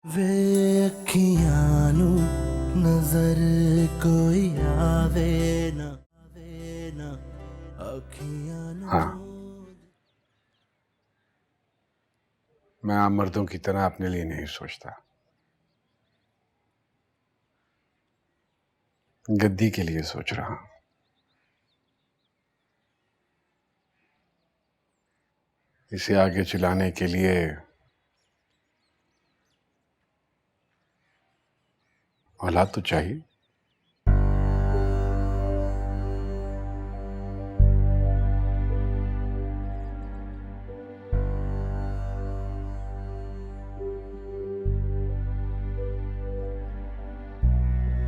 वे अखियां नू नजर कोई आवे ना अखियां नू। हाँ, मैं आम मर्दों की तरह अपने लिए नहीं सोचता, गद्दी के लिए सोच रहा हूं। इसे आगे चलाने के लिए औलाद तो चाहिए।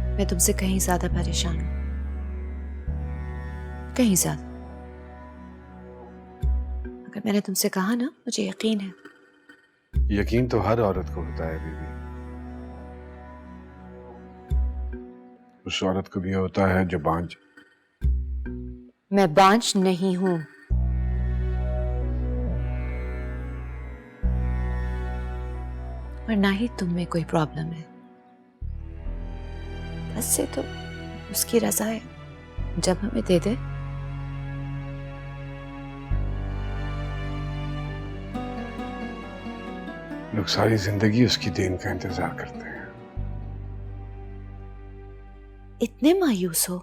मैं तुमसे कहीं ज्यादा परेशान हूं, कहीं ज्यादा। अगर मैंने तुमसे कहा ना, मुझे यकीन है। यकीन तो हर औरत को होता है बीबी। उस औरत को भी होता है जो बांझ। मैं बांझ नहीं हूं। और ना ही तुम में कोई प्रॉब्लम है। बस से तो उसकी रजा है, जब हमें दे दे। लोग सारी जिंदगी उसकी देन का इंतजार करते हैं। इतने मायूस हो?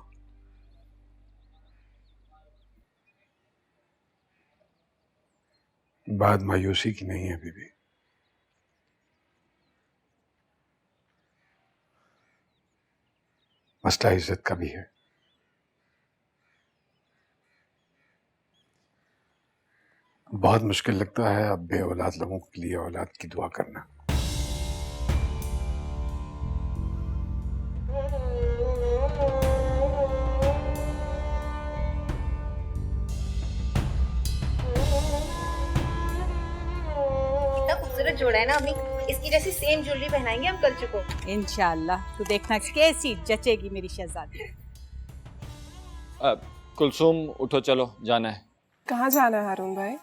बात मायूसी की नहीं है बीबी। मसला इज्जत का भी है। बहुत मुश्किल लगता है अब बे औलाद लोगों के लिए औलाद की दुआ करना। कितना खूबसूरत जोड़ा है ना अम्मी। इसकी जैसी सेम ज्वेलरी पहनाएंगे हम कल को। इंशाल्लाह तू देखना कैसी जचेगी मेरी शहजादी। कुलसुम उठो, चलो जाना है। कहाँ जाना है हारून भाई?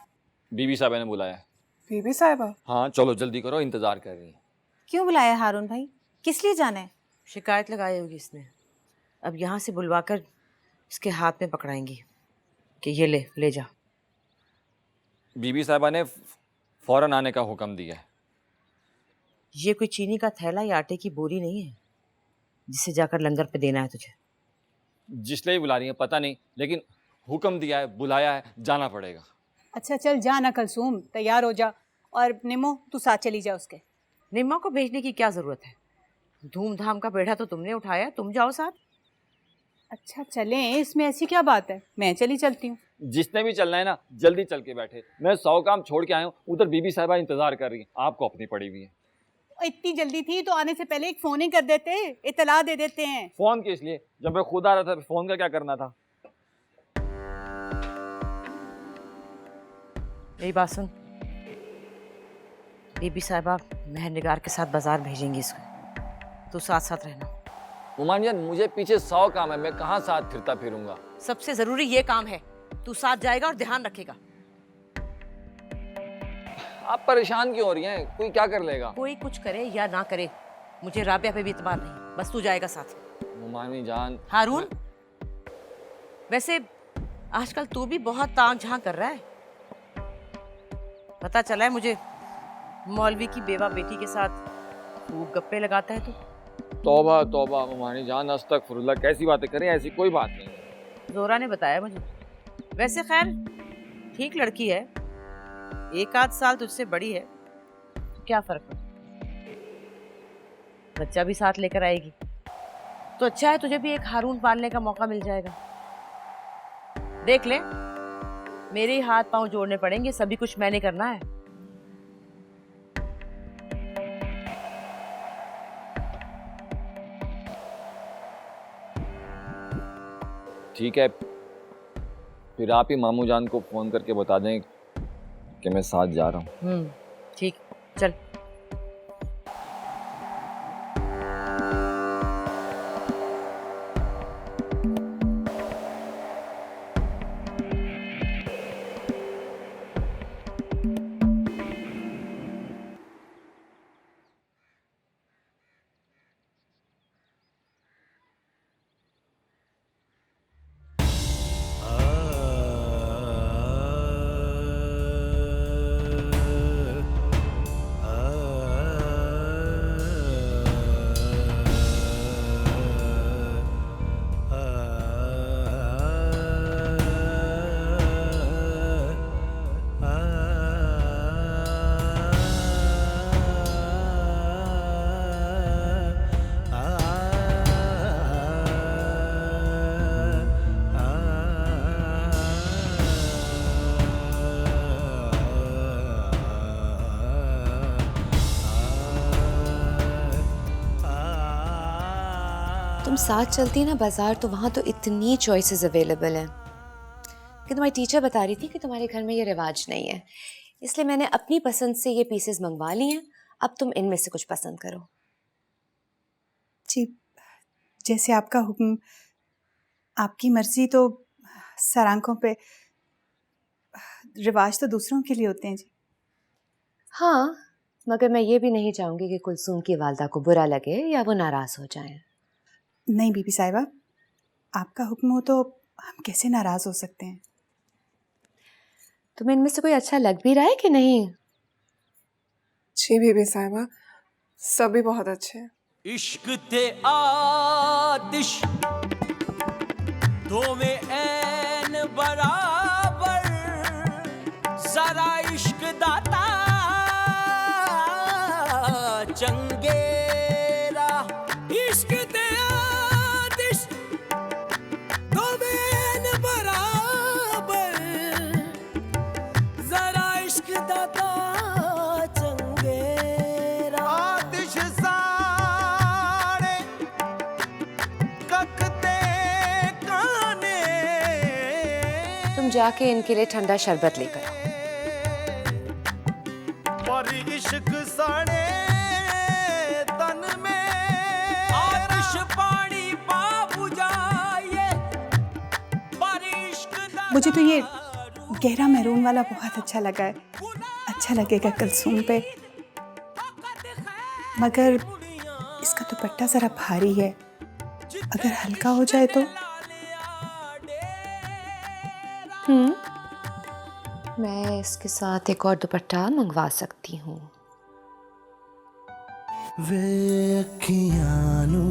बीबी साहबा ने बुलाया है। बीबी साहिबा? हाँ चलो जल्दी करो, इंतजार कर रही है। क्यों बुलाया हारून भाई? किस लिए जाना है? शिकायत लगाई होगी इसने। अब यहाँ से बुलवाकर इसके हाथ में पकड़ाएंगी कि ये ले जा। बीबी साहबा ने फौरन आने का हुक्म दिया है। ये कोई चीनी का थैला या आटे की बोरी नहीं है जिसे जाकर लंगर पे देना है तुझे। जिस लिए बुला रही है पता नहीं, लेकिन हुक्म दिया है, बुलाया है, जाना पड़ेगा। अच्छा चल जाना कलसूम, तैयार हो जा। और निमो तू साथ चली जा उसके। निम्मा को भेजने की क्या जरूरत है? धूमधाम का बेड़ा तो तुमने उठाया, तुम जाओ साथ। अच्छा चलें, इसमें ऐसी क्या बात है, मैं चलती हूँ। जिसने भी चलना है ना जल्दी चल के बैठे। मैं 100 काम छोड़ के आया हूँ, उधर बीबी साहबा इंतजार कर रही है, आपको अपनी पड़ी हुई है। इतनी जल्दी थी तो आने से पहले एक फोन ही कर देते, इतला दे देते हैं। फोन किस लिए? जब मैं खुद आ रहा था फोन का क्या करना था? मेरी बात सुन, बीबी साहिबा मेहर निगार के साथ बाजार भेजेंगी इसको, तू साथ साथ रहना। उमान जान, मुझे पीछे 100 काम है, मैं कहाँ साथ फिरता फिरूंगा। सबसे जरूरी ये काम है, तू साथ जाएगा और ध्यान रखेगा। आप परेशान क्यों हो रही हैं? कोई क्या कर लेगा? कोई कुछ करे या ना करे, मुझे राबिया पे भी इतबार नहीं, बस तू जाएगा साथ। मुमानी जान। हारून, वैसे आजकल तू भी बहुत ताक झांक कर रहा है। पता चला है मुझे, मौलवी की बेवा बेटी के साथ खूब गप्पे लगाता है तू। तौबा तौबा मुमानी जान, अस्तगफुरुल्लाह, कैसी बातें करें, ऐसी कोई बात नहीं। जोरा ने बताया मुझे। वैसे खैर ठीक लड़की है, 1 आध साल तुझसे बड़ी है, तो क्या फर्क पड़ता, बच्चा भी साथ लेकर आएगी तो अच्छा है, तुझे भी एक हारून पालने का मौका मिल जाएगा। देख ले, मेरे ही हाथ पांव जोड़ने पड़ेंगे, सभी कुछ मैंने करना है। ठीक है, फिर आप ही मामू जान को फोन करके बता दें कि मैं साथ जा रहा हूँ। ठीक, चल। तुम साथ चलती ना बाजार तो वहाँ तो इतनी चॉइसेस अवेलेबल हैं कि तुम्हारी टीचर बता रही थी कि तुम्हारे घर में ये रिवाज नहीं है, इसलिए मैंने अपनी पसंद से ये पीसेस मंगवा लिए हैं। अब तुम इनमें से कुछ पसंद करो। जी, जैसे आपका हुक्म, आपकी मर्जी। तो सर आंखों पे रिवाज तो दूसरों के लिए होते हैं जी। हाँ, मगर मैं ये भी नहीं चाहूँगी कि कुलसूम की वालदा को बुरा लगे या वो नाराज़ हो जाएं। नहीं बीबी साहिबा, आपका हुक्म हो तो हम कैसे नाराज़ हो सकते हैं। तुम्हें इनमें से कोई अच्छा लग भी रहा है कि नहीं? जी बीबी साहिबा, सभी बहुत अच्छे हैं। इश्क ते आतिश दोवें ऐन बराबर, जरा इश्क दाता चंगेरा। इश्क ते आतिश दोवें ऐन बराबर, जरा इश्क दाता चंगेरा। आतिश साड़े ककते काने, तुम जाके इनके लिए ठंडा शरबत लेकर आओ। पर इश्क साड़े तन में, आतिश पानी पा बुझाए, पर इश्क दा मुझे तो ये गहरा मैरून वाला बहुत अच्छा लगा है। अच्छा लगेगा कुलसूम पे, मगर इसका दुपट्टा ज़रा भारी है, अगर हल्का हो जाए तो। मैं इसके साथ एक और दुपट्टा मंगवा सकती हूँ। वे अखियां नू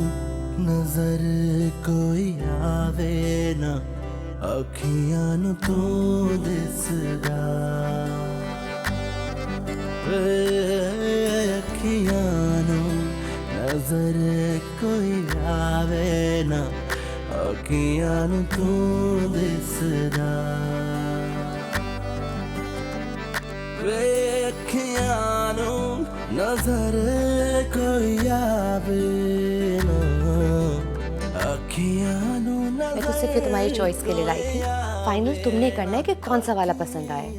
नजर कोई आवे ना, अखियां नू तू दिसदा। वे अखियां नू नजर कोई आवे ना, अखियां नू तू दिसदा। वे अखियां नू नजर कोई आवे ना, अखियां नू मैं तो सिर्फ ये तुम्हारी चॉइस के लिए लाई थी। फाइनल तुमने करना है कि कौन सा वाला पसंद आए,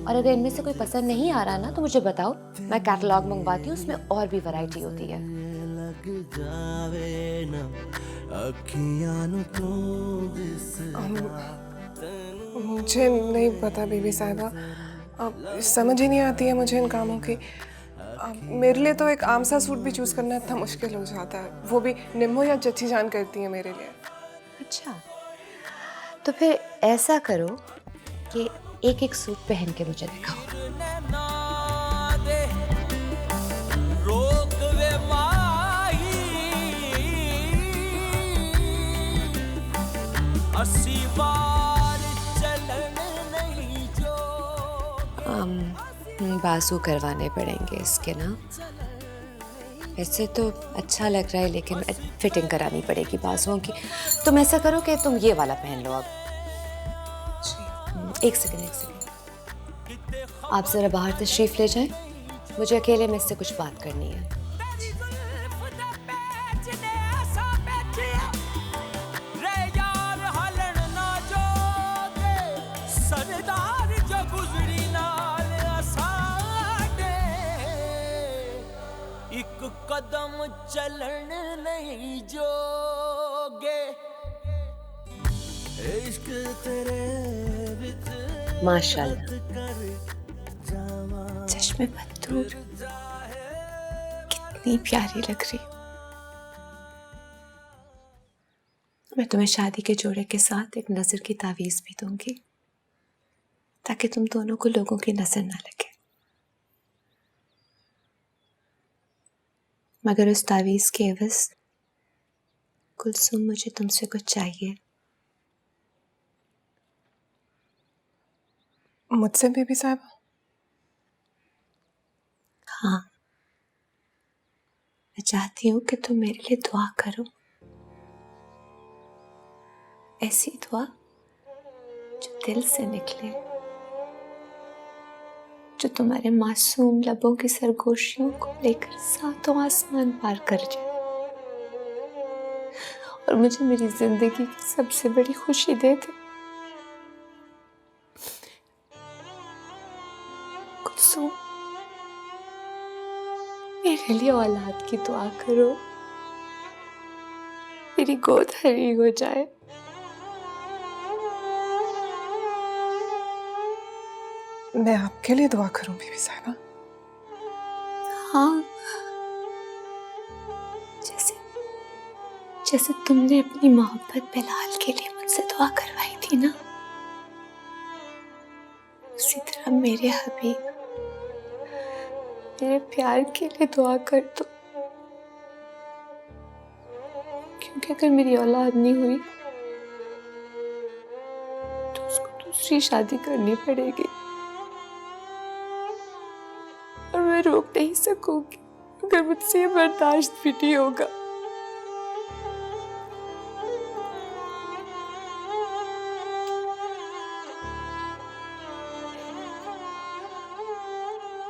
और अगर इनमें से कोई पसंद नहीं आ रहा ना तो मुझे बताओ, मैं कैटलॉग मंगवाती हूँ, उसमें और भी वैरायटी होती है। लग जावे ना, अखियां नू तू दिसदा। मुझे नहीं पता बीबी साहिबा, अब समझ ही नहीं आती है मुझे इन कामों की। मेरे लिए तो एक आम सा सूट भी चूज़ करना इतना मुश्किल हो जाता है, वो भी निम्मो या चच्ची जान करती है मेरे लिए। अच्छा, तो फिर ऐसा करो कि एक एक सूट पहन के मुझे दिखाओ। रोक वे माही, अस्सी बार चलन नहीं जो। बाजू करवाने पड़ेंगे इसके ना। वैसे तो अच्छा लग रहा है, लेकिन फिटिंग करानी पड़ेगी बाजुओं की। तुम ऐसा करो कि तुम ये वाला पहन लो अब। एक सेकंड, आप जरा बाहर तशरीफ ले जाएं, मुझे अकेले में इससे कुछ बात करनी है। एक कदम चलन नहीं जोगे, इश्क तेरे विच माशाल्लाह, चश्मे बदूर कितनी प्यारी लग रही। मैं तुम्हें शादी के जोड़े के साथ एक नजर की तावीज भी दूंगी, ताकि तुम दोनों को लोगों की नजर ना लगे। मगर उस तावीज के एवज कुलसूम, मुझे तुमसे कुछ चाहिए। मुझसे बीबी साहिबा? हाँ, मैं चाहती हूँ कि तुम मेरे लिए दुआ करो, ऐसी दुआ जो दिल से निकले, जो तुम्हारे मासूम लबों की सरगोशियों को लेकर सातों आसमान पार कर जाए, और मुझे मेरी जिंदगी की सबसे बड़ी खुशी दे दे। कुलसूम, मेरे लिए औलाद की दुआ करो, मेरी गोद हरी हो जाए। मैं आपके लिए दुआ करूं बीबी साहिबा? हाँ, जैसे जैसे तुमने अपनी मोहब्बत बिलाल के लिए मुझसे दुआ करवाई थी ना, उसी तरह मेरे हबीब, मेरे प्यार के लिए दुआ कर दो। क्योंकि अगर मेरी औलाद नहीं हुई तो उसको दूसरी शादी करनी पड़ेगी और मैं रोक नहीं सकूंगी, अगर मुझसे ये बर्दाश्त भी नहीं होगा।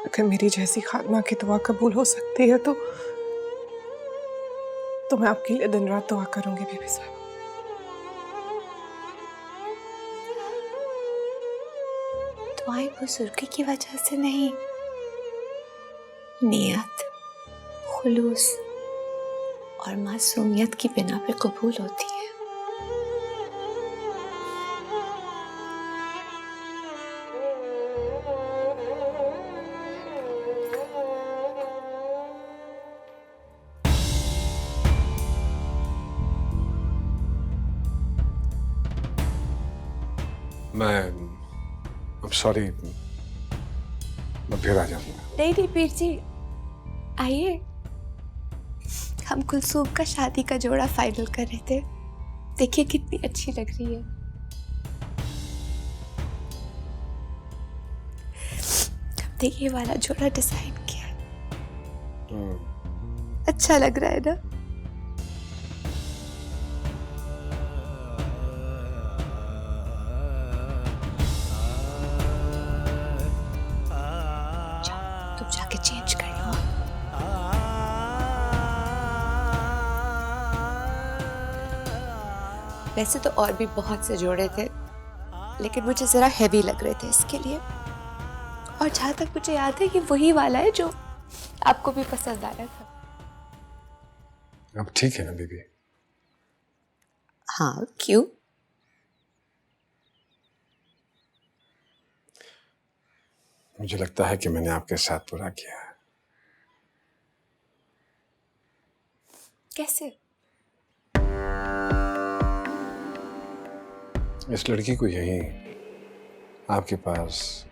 अगर मेरी जैसी खात्मा की दुआ कबूल हो सकती है तो मैं आपके लिए दिन रात दुआ करूंगी बीबी साहिबा। दुआएं बुजुर्गी की वजह से नहीं, नियत, खुलूस और मासूमियत की बिना पे कबूल होती है। I'm sorry, मैं फिर आ जाऊंगा। नहीं पीर जी, आइए। हम कुलसूम का शादी का जोड़ा फाइनल कर रहे थे, देखिए कितनी अच्छी लग रही है। हमने ये वाला जोड़ा डिजाइन किया है, अच्छा लग रहा है ना? तुम जाके चेंज कर लो। वैसे तो और भी बहुत से जोड़े थे, लेकिन मुझे जरा हैवी लग रहे थे इसके लिए। और जहां तक मुझे याद है कि वही वाला है जो आपको भी पसंद आया था। अब ठीक है ना बीबी? हाँ, क्यों? मुझे लगता है कि मैंने आपके साथ बुरा किया है। कैसे? इस लड़की को यहीं आपके पास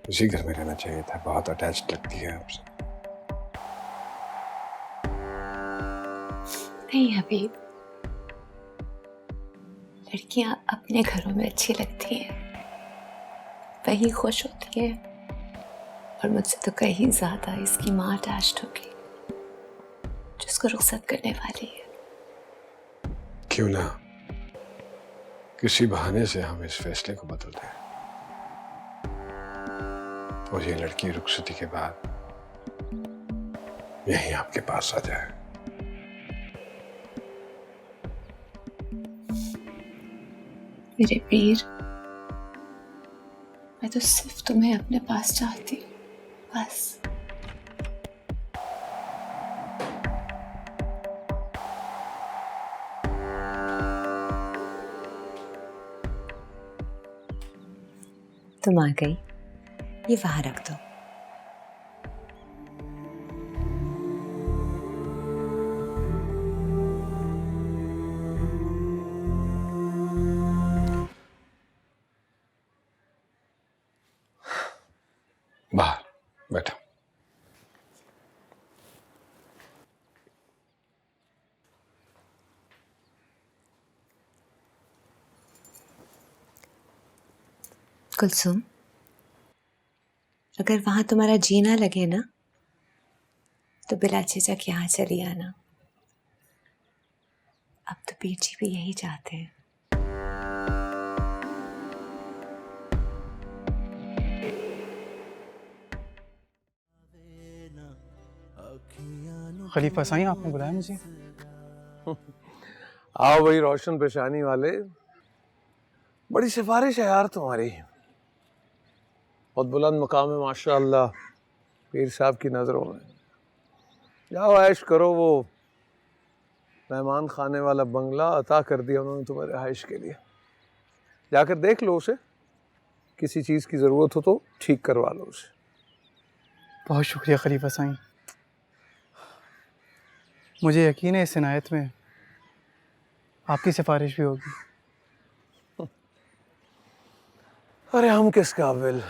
उसी घर में रहना चाहिए था। बहुत अटैच्ड लगती है आपसे। नहीं हबीब, लड़कियां अपने घरों में अच्छी लगती हैं, वही खुश होती है। और मुझसे तो कहीं ज्यादा इसकी माँ अटैच्ड होगी, जिसको रुखसत करने वाली है। क्यों ना किसी बहाने से हम इस फैसले को बदल दें और ये लड़की रुखसती के बाद यहीं आपके पास आ जाए। मेरे पीर, मैं तो सिर्फ तुम्हें अपने पास चाहती हूँ, बस। तुम आ गई, ये वहां रख दो। बाहर बैठो। कुलसुम, अगर वहां तुम्हारा जी ना लगे ना, तो बिला झिझक यहाँ चली आना। अब तो पीर जी भी यही चाहते हैं। खलीफा साईं, आपने बुलाया मुझे? आओ भाई रोशन पेशानी वाले, बड़ी सिफारिश है यार तुम्हारी। बहुत बुलंद मकाम है माशाअल्लाह पीर साहब की नज़रों में। जाओ ऐश करो, वो मेहमान खाने वाला बंगला अता कर दिया उन्होंने तुम्हें रिहाइश के लिए। जाकर देख लो उसे, किसी चीज़ की ज़रूरत हो तो ठीक करवा लो उसे। बहुत शुक्रिया खलीफा साईं, मुझे यकीन है इस इनायत में आपकी सिफारिश भी होगी। अरे हम किस काबिल,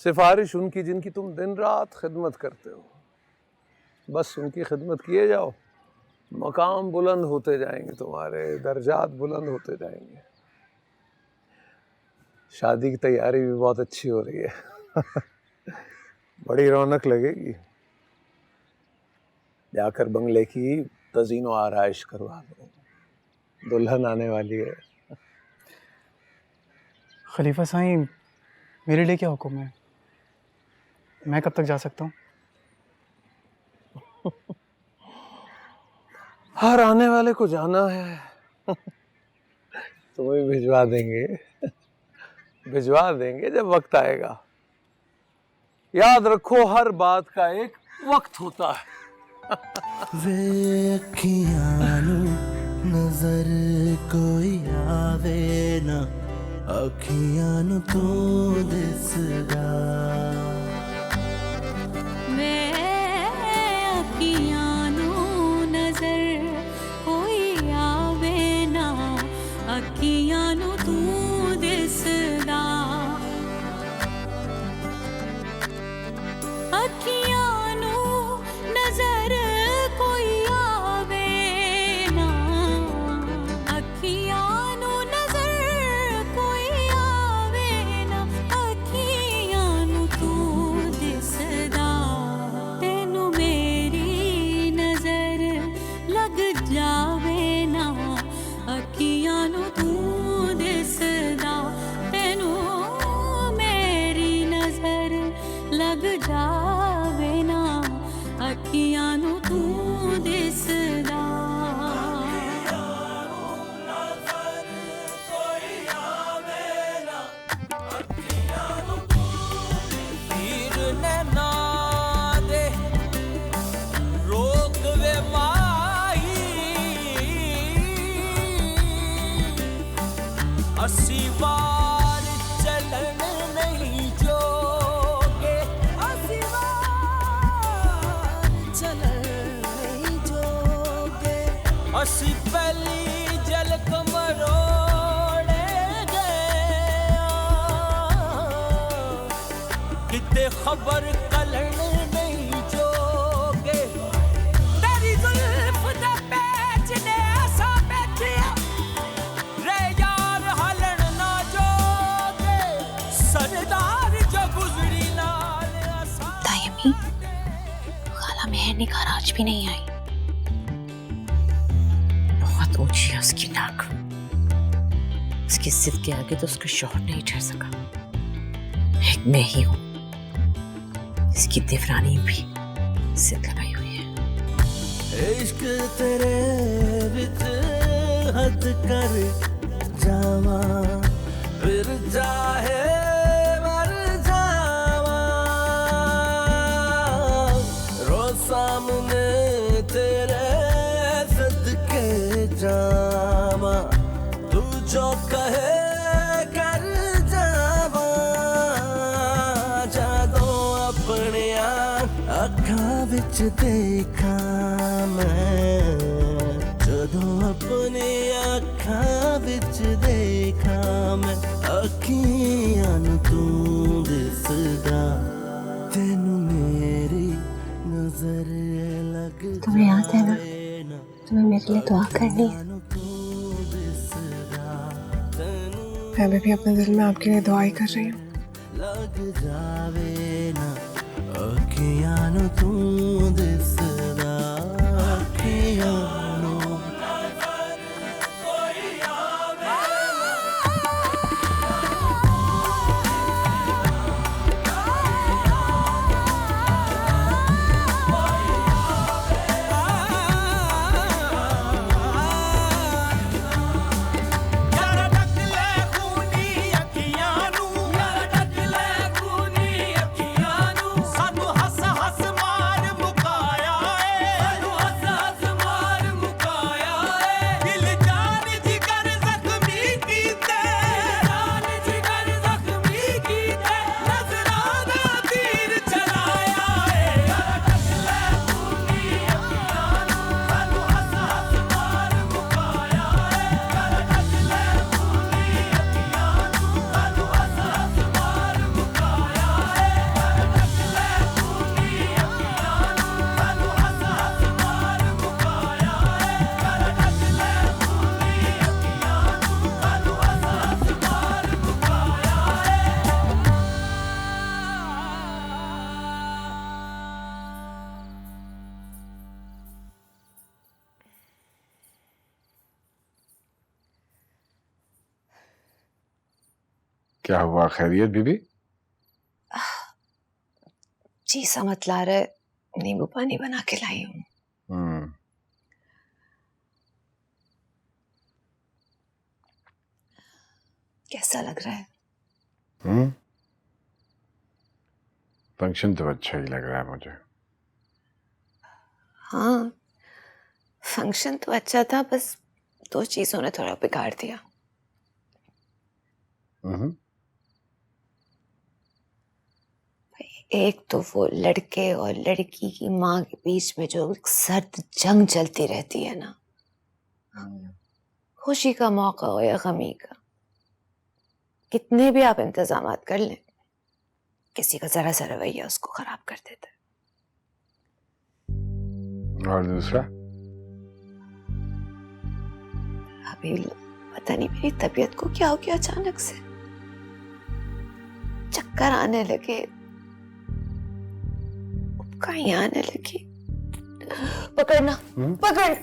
सिफारिश उनकी जिनकी तुम दिन रात खिदमत करते हो। बस उनकी खिदमत किए जाओ, मकाम बुलंद होते जाएंगे, तुम्हारे दर्जात बुलंद होते जाएंगे। शादी की तैयारी भी बहुत अच्छी हो रही है। बड़ी रौनक लगेगी। जाकर बंगले की तज़ीनो आराइश करवा लो, दुल्हन आने वाली है। खलीफा साईं, मेरे लिए क्या हुक्म है? मैं कब तक जा सकता हूँ? हर आने वाले को जाना है। तुम्हें भिजवा देंगे, भिजवा देंगे जब वक्त आएगा। याद रखो हर बात का एक वक्त होता है। वे अखियां नू नजर कोई आवे ना, अखियां नू तू दिसदा। ਅਸੀਂ ਪਹਿਲੀ ਝਲਕ ਮਰੋੜੇ ਗਏ, ਕਿਤੇ ਖਬਰ ਕਲਣ ਨਹੀਂ ਜੋਗੇ। ਤੇਰੀ ਜ਼ੁਲਫ ਦਾ ਪੈਚ ਨੇ ਐਸਾ ਬੈਠਿਆ, ਰੇ ਯਾਰ ਹਲਣ ਨਾ ਜੋਗੇ। सरदार जो गुजरी नाल तायमी, खाला मेहर निगार आज भी नहीं आई। बहुत ऊंची है उसकी नाक, उसकी जिद के आगे तो उसका शौहर नहीं ठहर सका। एक मैं ही हूँ, इसकी देवरानी भी जिद लगाई हुई है। इश्क तेरे विच हद कर जावा, फिर चाहे मर जावा। रोज सामने तेरे सदके जावा, तू जो कहे कर जावा। जादों अपने अखां विच देखा मैं, जदों अपने अखां विच देखा मैं। अखियां नू तू दिसदा, तेनू मेरी नजर लग। तुम्हें याद है ना, तुम्हें मेरे लिए दुआ करनी है। मैं भी अपने दिल में आपके लिए दुआ ही कर रही हूँ। लग जावे ना, अखियां नू तू दिसदा। अखियां नू क्या हुआ, खैरियत बीबी? जी समझ ला रहे, नींबू पानी बना के लाई हूँ। कैसा लग रहा है? फंक्शन तो अच्छा ही लग रहा है मुझे। हाँ, फंक्शन तो अच्छा था, बस 2 चीजों ने थोड़ा बिगाड़ दिया। एक तो वो लड़के और लड़की की माँ के बीच में जो एक सर्द जंग चलती रहती है ना, खुशी का मौका हो या गमी का, कितने भी आप इंतजाम कर लें, किसी का जरा सा रवैया उसको खराब कर देता है। और दूसरा? अभी पता नहीं मेरी तबीयत को क्या हो गया, अचानक से चक्कर आने लगे, उबकाई आने लगी। पकड़ना, पकड़।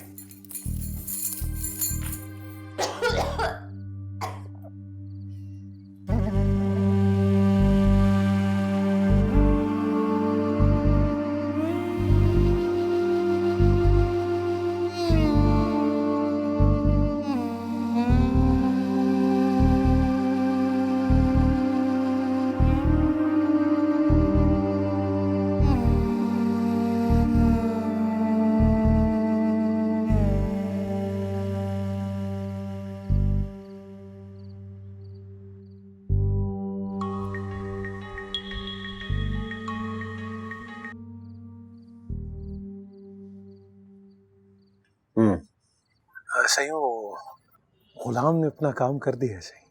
सही वो गुलाम ने अपना काम कर दिया है। सही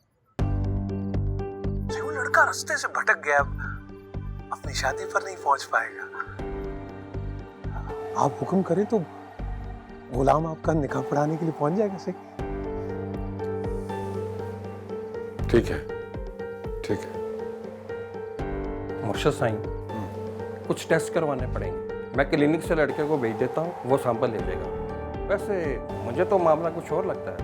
वो लड़का रास्ते से भटक गया, अपनी शादी पर नहीं पहुंच पाएगा। आप हुक्म करें तो गुलाम आपका निकाह पढ़ाने के लिए पहुंच जाएगा। सही, ठीक है, ठीक है। मुर्शद साईं, कुछ टेस्ट करवाने पड़ेंगे। मैं क्लिनिक से लड़के को भेज देता हूँ, वो सैंपल ले जाएगा। वैसे मुझे तो मामला कुछ और लगता है।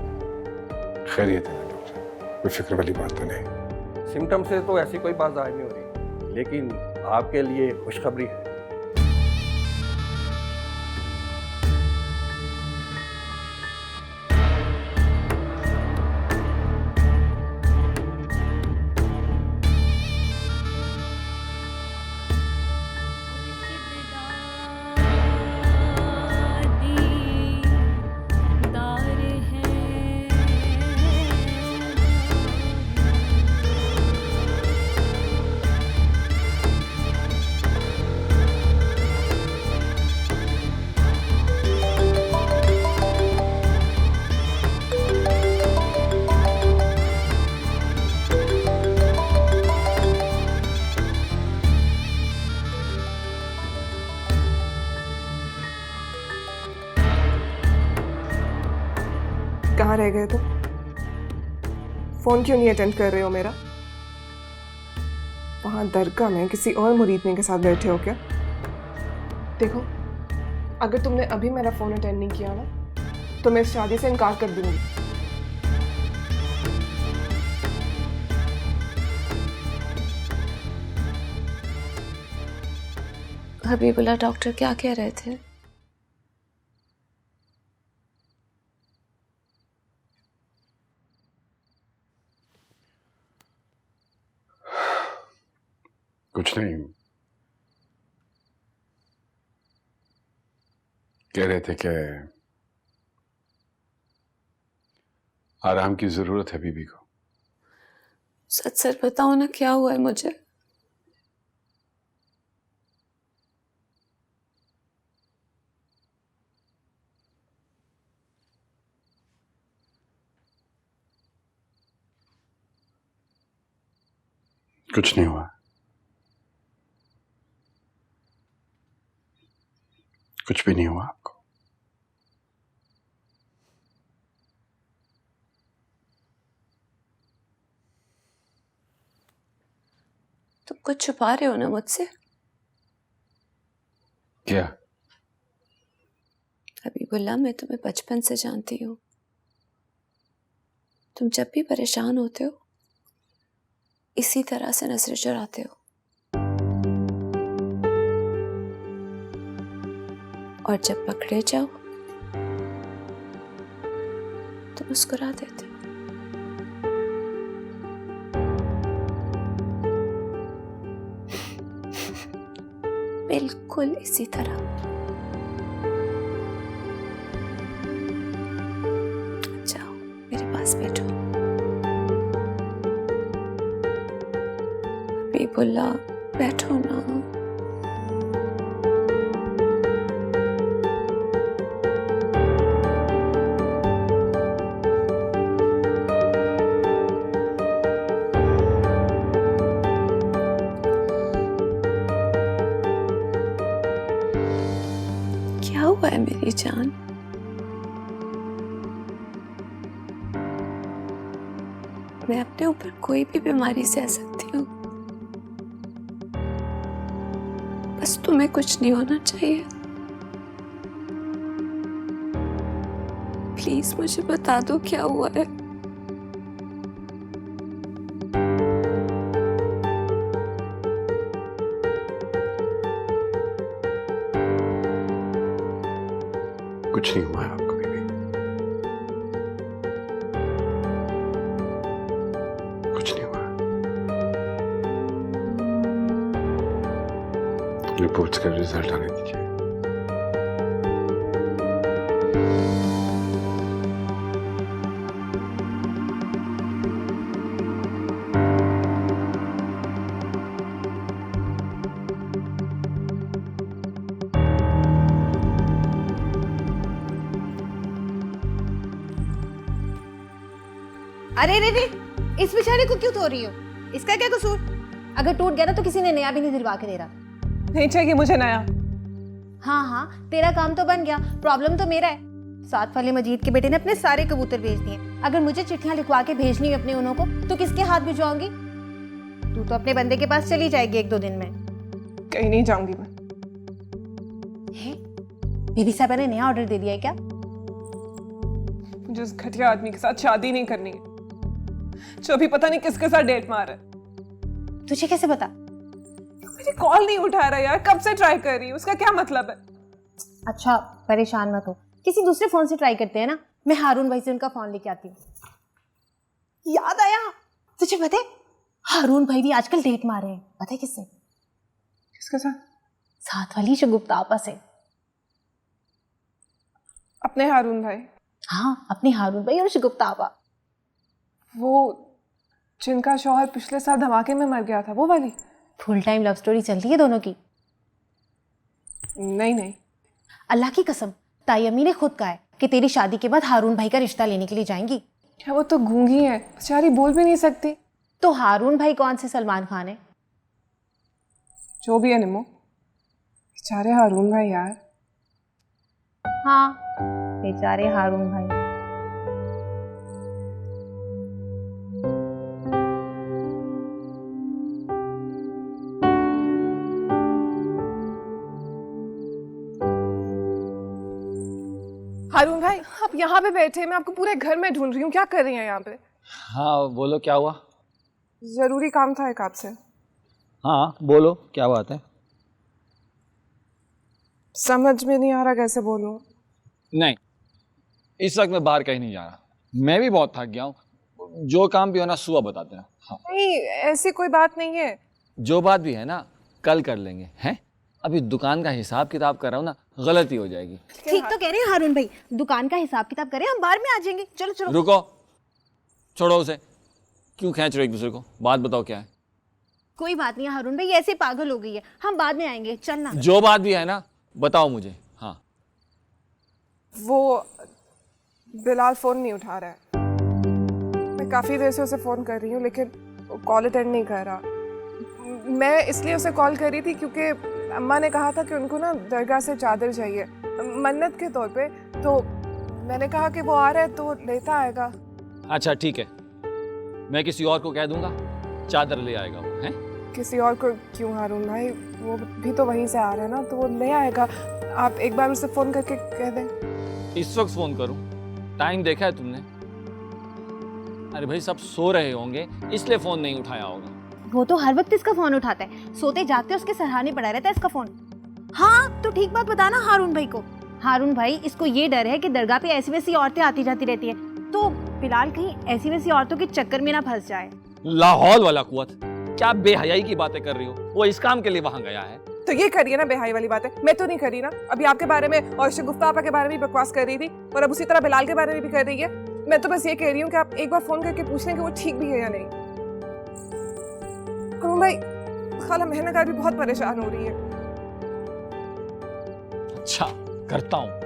खैरियत है डॉक्टर, कोई फिक्र वाली बात तो नहीं। सिम्टम से तो ऐसी कोई बात जाहिर नहीं हो रही, लेकिन आपके लिए खुशखबरी है। कहाँ रह गए तुम? फोन क्यों नहीं अटेंड कर रहे हो मेरा? वहां दरगाह में किसी और मुरीदने के साथ बैठे हो क्या? देखो, अगर तुमने अभी मेरा फोन अटेंड नहीं किया ना, तो मैं इस शादी से इनकार कर दूंगी। हबीबुल्लाह डॉक्टर क्या कह रहे थे? कुछ नहीं, कह रहे थे कि आराम की जरूरत है बीबी को। सच सच बताओ ना, क्या हुआ है मुझे? कुछ नहीं हुआ, कुछ भी नहीं हुआ आपको। तुम कुछ छुपा रहे हो ना मुझसे? क्या? हबीबुल्लाह, मैं तुम्हें बचपन से जानती हूँ। तुम जब भी परेशान होते हो, इसी तरह से नजरें चुराते हो और जब पकड़े जाओ तो मुस्कुरा देते हो। बिल्कुल इसी तरह। जाओ मेरे पास बैठो। हबीबुल्लाह बैठो ना। क्या हुआ है मेरी जान? मैं अपने ऊपर कोई भी बीमारी सह सकती हूँ, बस तुम्हें कुछ नहीं होना चाहिए। प्लीज मुझे बता दो क्या हुआ है। कुछ नहीं हुआ है आपको बीबी, कुछ नहीं हुआ। रिपोर्ट्स का रिजल्ट आने दीजिए। अरे रे रे, इस बेचारे को क्यों धो रही हो? इसका क्या कसूर? अगर टूट गया ना तो किसी ने नया भी नहीं दिलवा के दे रहा। नहीं चाहिए मुझे नया। हाँ हाँ, तेरा काम तो बन गया, प्रॉब्लम तो मेरा है। साथ वाले मजीद के बेटे ने अपने सारे कबूतर भेज दिए। अगर मुझे चिट्ठियां लिखवा के भेजनी है अपने उन्हों को तो किसके हाथ भिजवाऊंगी? तू तो अपने बंदे के पास चली जाएगी 1-2 दिन में। कहीं नहीं जाऊंगी मैं। बीबी साहब ने नया ऑर्डर दे दिया है क्या? मुझे उस घटिया आदमी के साथ शादी नहीं करनी है जो अभी पता नहीं किसके साथ डेट मार रहा है। तुझे कैसे पता? मेरी कॉल नहीं उठा रहा यार, कब से ट्राई कर रही हूँ, उसका क्या मतलब है? अच्छा परेशान मत हो, किसी दूसरे फोन से ट्राई करते हैं ना। मैं हारून भाई से उनका फोन लेके आती हूँ। याद आया, तुझे पता है हारून भाई भी आजकल डेट मार रहे हैं। पता है किससे? किसके साथ? साथ वाली शगुफ्ता आपा से। अपने हारून भाई? हाँ, अपने हारून भाई और शगुफ्ता आपा। वो जिनका शौहर पिछले साल धमाके में मर गया था, वो वाली? फुल टाइम लव स्टोरी चल रही है दोनों की। नहीं नहीं, अल्लाह की कसम, ताई अम्मी ने खुद कहा है कि तेरी शादी के बाद हारून भाई का रिश्ता लेने के लिए जाएंगी। क्या वो तो गूंगी है, बेचारी बोल भी नहीं सकती। तो हारून भाई कौन से सलमान खान है? जो भी है निम्मो, बेचारे हारून भाई यार। हाँ, बेचारे हारून भाई। हारून भाई, आप यहाँ पे बैठे, मैं आपको पूरे घर में ढूंढ रही हूँ, क्या कर रही हैं यहाँ पे? हाँ बोलो क्या हुआ? जरूरी काम था एक आपसे। हाँ बोलो क्या बात है? समझ में नहीं आ रहा कैसे बोलूँ। नहीं, इस वक्त मैं बाहर कहीं नहीं जा रहा, मैं भी बहुत थक गया हूँ। जो काम भी हो ना सुबह बताते हैं। हाँ। नहीं, ऐसी कोई बात नहीं है। जो बात भी है ना कल कर लेंगे, हैं? अभी दुकान का हिसाब किताब कर रहा हूँ ना, गलती हो जाएगी। ठीक तो कह रहे हैं हारून भाई, दुकान का हिसाब किताब करें, हम बाहर में आ जाएंगे। चलो चलो। रुको, छोड़ो उसे, क्यों खींच रहे हो एक दूसरे को? बात बताओ क्या है? कोई बात नहीं हारून भाई, ऐसे पागल हो गई है, हम बाद में आएंगे, चलना। जो बात भी है ना बताओ मुझे। हाँ वो बिलाल फोन नहीं उठा रहा है। मैं काफी देर से उसे फोन कर रही हूँ लेकिन वो कॉल अटेंड नहीं कर रहा। मैं इसलिए उसे कॉल कर रही थी क्योंकि अम्मा ने कहा था कि उनको ना दरगाह से चादर चाहिए मन्नत के तौर पे, तो मैंने कहा कि वो आ रहा है तो लेता आएगा। अच्छा ठीक है, मैं किसी और को कह दूंगा, चादर ले आएगा वो। हैं? किसी और को क्यों हारून भाई, वो भी तो वहीं से आ रहा है ना, तो वो ले आएगा। आप एक बार उसे फोन करके कह दें। इस वक्त फोन करूं? टाइम देखा है तुमने? अरे भाई सब सो रहे होंगे इसलिए फोन नहीं उठाया होगा। वो तो हर वक्त इसका फोन उठाता है, सोते जागते उसके सराहने पड़ा रहता है इसका फोन। हाँ तो ठीक बात बताना हारून भाई को। हारून भाई, इसको ये डर है कि दरगाह पे ऐसी वैसी औरतें आती जाती रहती हैं, तो फिलहाल कहीं ऐसी वैसी औरतों के चक्कर में ना फंस जाए। लाहौल वाला कुवत, क्या बेहयाई की बातें कर रही हो? वो इस काम के लिए वहां गया है। तो ये करिए ना बेहाई वाली बात है, मैं तो नहीं करी ना। अभी आपके बारे में और शगुफ्ता आपा के बारे में बकवास कर रही थी, और अब उसी तरह बिलाल के बारे में भी कर रही है। मैं तो बस ये कह रही हूँ कि आप एक बार फोन करके पूछ लें कि वो ठीक भी है या नहीं। हारून भाई, खाला मेहनतगार भी बहुत परेशान हो रही है। अच्छा, करता हूँ।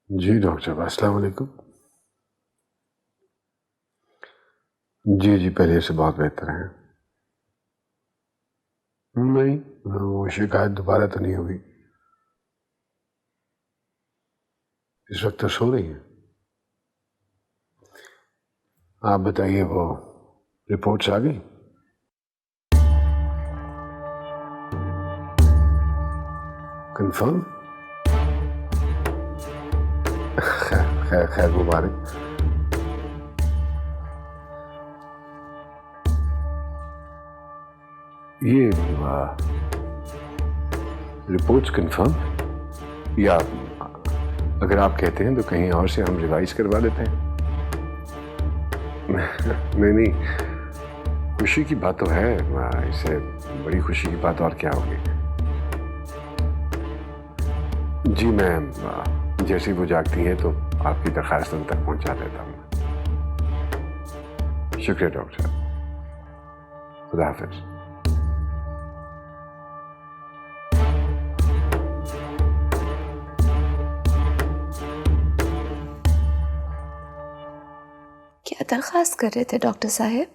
जी डॉक्टर साहब, अस्सलाम वालेकुम। जी जी, पहले से बहुत बेहतर है। नहीं, वो शिकायत दोबारा तो नहीं हुई। इस वक्त तो सो रही है। आप बताइए, वो रिपोर्ट्स आ गई? कंफर्म? खैर खैर मुबारक। ये रिपोर्ट्स कंफर्म, या अगर आप कहते हैं तो कहीं और से हम रिवाइज करवा देते हैं? नहीं नहीं, खुशी की बात तो है, इससे बड़ी खुशी की बात और क्या होगी। जी मैं जैसे वो जागती हैं तो आपकी दरखास्त उन तक पहुंचा देता हूँ। शुक्रिया डॉक्टर साहब, खुदा हाफिज। क्या दरख्वास्त कर रहे थे डॉक्टर साहब?